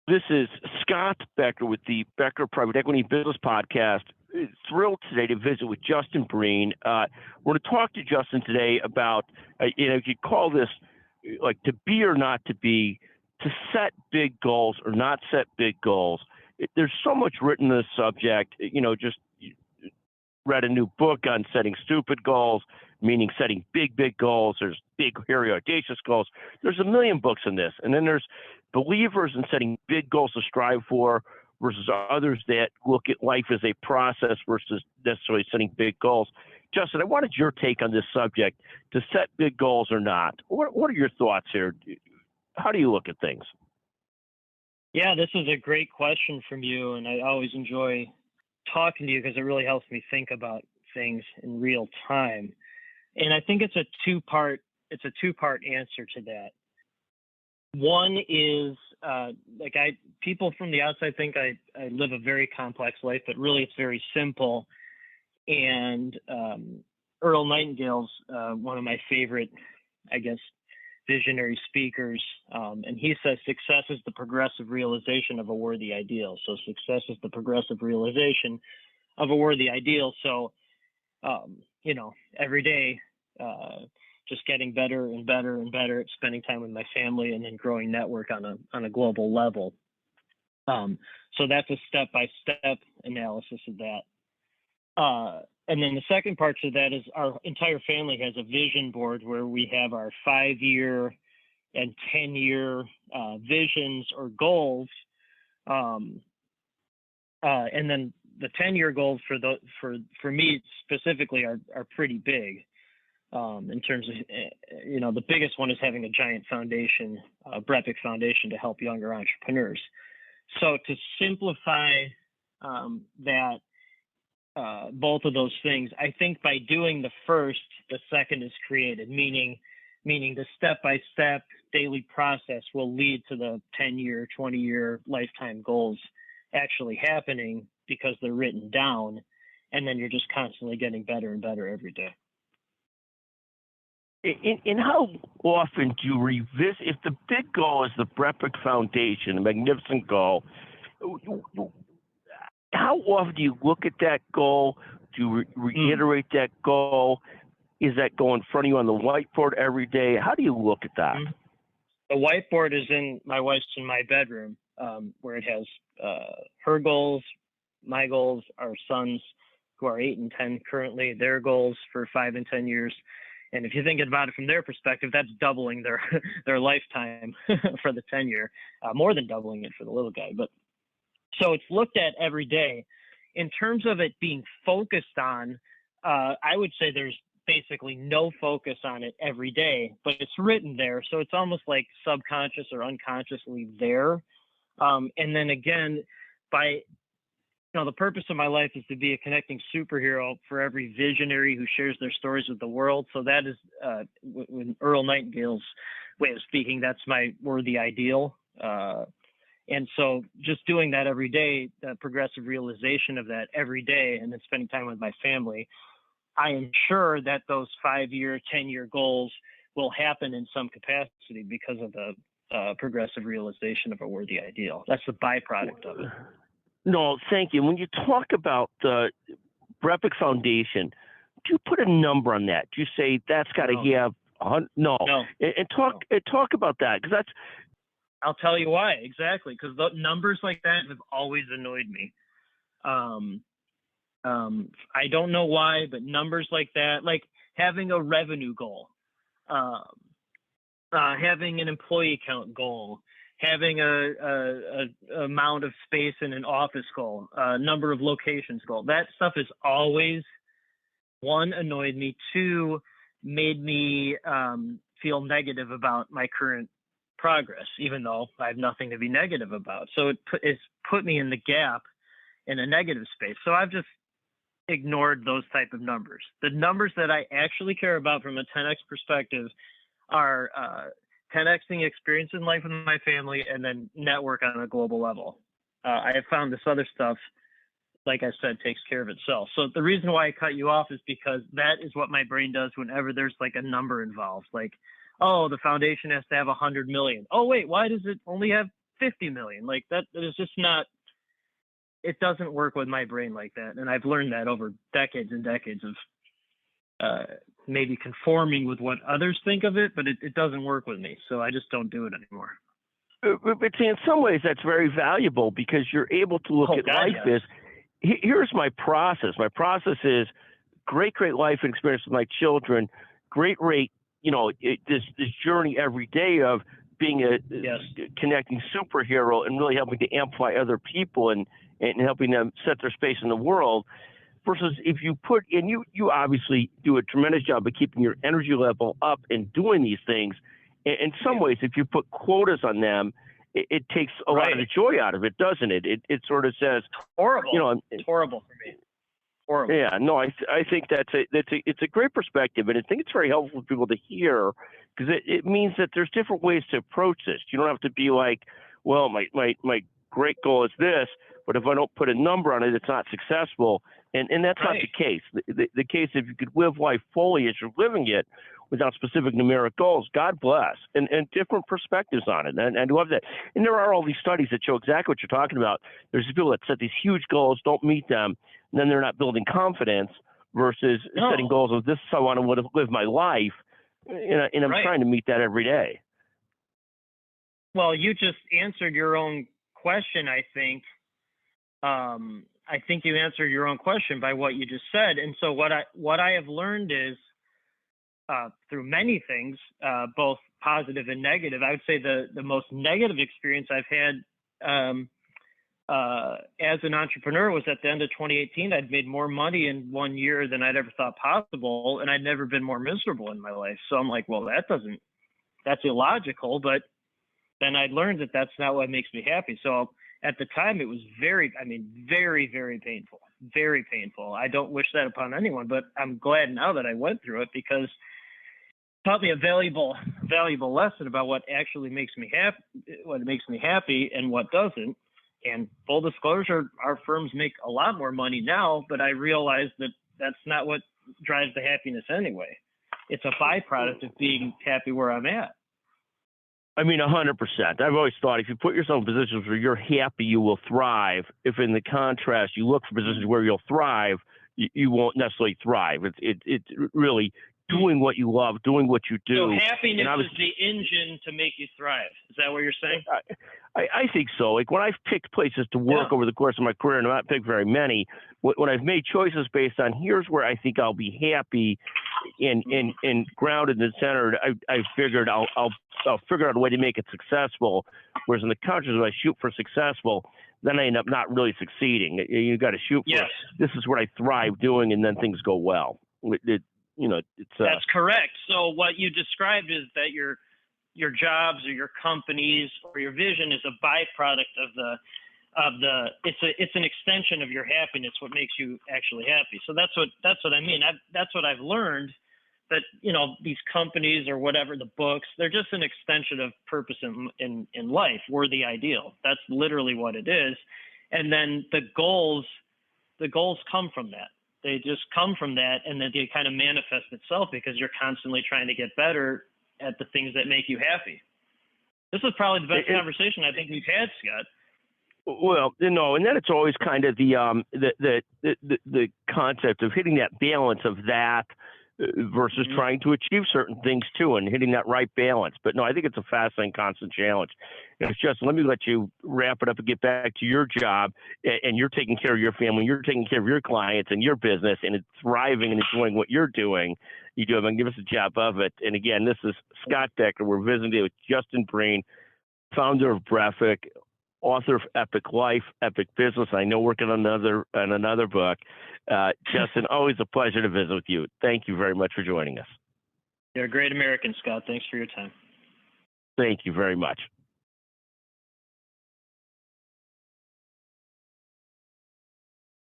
This is Scott Becker with the Becker Private Equity Business Podcast. Thrilled today to visit with Justin Breen. We're going to talk to Justin today about, if you call this like to be or not to be, to set big goals or not set big goals. There's so much written on this subject. Just read a new book on setting stupid goals, meaning setting big goals. There's big, hairy, audacious goals. There's a million books in this. And then there's believers in setting big goals to strive for versus others that look at life as a process versus necessarily setting big goals. Justin, I wanted your take on this subject, to set big goals or not. What are your thoughts here? How do you look at things? Yeah, this is a great question from you, and I always enjoy talking to you because it really helps me think about things in real time. And I think it's a two-part answer to that. One is people from the outside think I live a very complex life, but really it's very simple. And Earl Nightingale's one of my favorite, visionary speakers. And he says success is the progressive realization of a worthy ideal. So success is the progressive realization of a worthy ideal. So, every day, just getting better and better and better at spending time with my family and then growing network on a global level. So that's a step-by-step analysis of that. And then the second part to that is our entire family has a vision board where we have our 5-year and 10-year visions or goals. And then the 10-year goals for me specifically are pretty big. In terms of, the biggest one is having a giant foundation, BrEpic Foundation, to help younger entrepreneurs. So to simplify that, both of those things, I think by doing the first, the second is created, meaning the step-by-step daily process will lead to the 10-year, 20-year lifetime goals actually happening because they're written down, and then you're just constantly getting better and better every day. And how often do you revisit, if the big goal is the BrEpic Foundation, a magnificent goal, how often do you look at that goal? Do you reiterate that goal? Is that goal in front of you on the whiteboard every day? How do you look at that? The whiteboard is in my bedroom, where it has her goals, my goals, our sons who are 8 and 10 currently, their goals for 5 and 10 years. And if you're thinking about it from their perspective, that's doubling their lifetime for the 10-year, more than doubling it for the little guy. But so it's looked at every day. In terms of it being focused on, I would say there's basically no focus on it every day, but it's written there. So it's almost like subconscious or unconsciously there. And then again, the purpose of my life is to be a connecting superhero for every visionary who shares their stories with the world. So that is, with Earl Nightingale's way of speaking, that's my worthy ideal. And so just doing that every day, the progressive realization of that every day, and then spending time with my family, I am sure that those 5-year, 10-year goals will happen in some capacity because of the progressive realization of a worthy ideal. That's the byproduct of it. No, thank you. When you talk about the BrEpic Foundation, do you put a number on that? Do you say that's got to have no? And talk about that, because that's. I'll tell you why exactly. Because numbers like that have always annoyed me. I don't know why, but numbers like that, like having a revenue goal, having an employee count goal, having a amount of space in an office goal, number of locations goal. That stuff is always, 1, annoyed me, 2, made me feel negative about my current progress, even though I have nothing to be negative about. So it's put me in the gap in a negative space. So I've just ignored those type of numbers. The numbers that I actually care about from a 10X perspective are 10Xing experience in life with my family, and then network on a global level. I have found this other stuff, like I said, takes care of itself. So the reason why I cut you off is because that is what my brain does whenever there's like a number involved. Like, oh, the foundation has to have 100 million. Oh, wait, why does it only have 50 million. Like that is just not, it doesn't work with my brain like that. And I've learned that over decades and decades of maybe conforming with what others think of it, but it doesn't work with me. So I just don't do it anymore. But see, in some ways, that's very valuable because you're able to look at life as, here's my process. My process is great life and experience with my children, great, this journey every day of being a connecting superhero and really helping to amplify other people and helping them set their space in the world. Versus if you put, and you obviously do a tremendous job of keeping your energy level up and doing these things. In some ways, if you put quotas on them, it takes a lot of the joy out of it, doesn't it? It sort of says horrible. It's horrible for me. Horrible. Yeah, no, I think it's a great perspective, and I think it's very helpful for people to hear because it means that there's different ways to approach this. You don't have to be like, well, my great goal is this, but if I don't put a number on it, it's not successful. And that's not the case. The case, if you could live life fully as you're living it without specific numeric goals, God bless, and different perspectives on it. And I love that. And there are all these studies that show exactly what you're talking about. There's people that set these huge goals, don't meet them, and then they're not building confidence versus setting goals of this is how I want to live my life, and I'm trying to meet that every day. Well, you just answered your own question, I think. I think you answered your own question by what you just said. And so what I have learned is through many things, both positive and negative. I would say the most negative experience I've had as an entrepreneur was at the end of 2018. I'd made more money in 1 year than I'd ever thought possible, and I'd never been more miserable in my life. So I'm like, well, that's illogical. But then I learned that that's not what makes me happy. So at the time, it was very, very painful, very painful. I don't wish that upon anyone, but I'm glad now that I went through it because it taught me a valuable lesson about what actually makes me happy and what doesn't. And full disclosure, our firms make a lot more money now, but I realized that that's not what drives the happiness anyway. It's a byproduct of being happy where I'm at. I mean, 100%. I've always thought if you put yourself in positions where you're happy, you will thrive. If in the contrast, you look for positions where you'll thrive, you won't necessarily thrive. It's really doing what you love, doing what you do. So happiness is the engine to make you thrive. Is that what you're saying? I think so. Like when I've picked places to work over the course of my career, and I've not picked very many, when I've made choices based on here's where I think I'll be happy and grounded and centered, I figured I'll figure out a way to make it successful. Whereas in the contrast, if I shoot for successful, then I end up not really succeeding. You got to shoot for this is what I thrive doing, and then things go well. That's correct. So what you described is that your jobs or your companies or your vision is a byproduct of the it's an extension of your happiness, what makes you actually happy. So that's what I mean. That's what I've learned, that these companies or whatever, the books, they're just an extension of purpose in life. We're the ideal. That's literally what it is. And then the goals come from that. They just come from that, and then they kind of manifest itself because you're constantly trying to get better at the things that make you happy. This is probably the best conversation I think we've had, Scott. Well, and then it's always kind of the concept of hitting that balance of that versus trying to achieve certain things too, and hitting that right balance. But no, I think it's a fascinating, constant challenge. It's just, let me let you wrap it up and get back to your job, and you're taking care of your family, you're taking care of your clients and your business, and it's thriving and enjoying what you're doing. You do a magnificent job of it. And again, this is Scott Decker. We're visiting with Justin Breen, founder of BrEpic, author of Epic Life, Epic Business. I know working on another book. Justin, always a pleasure to visit with you. Thank you very much for joining us. You're a great American, Scott. Thanks for your time. Thank you very much.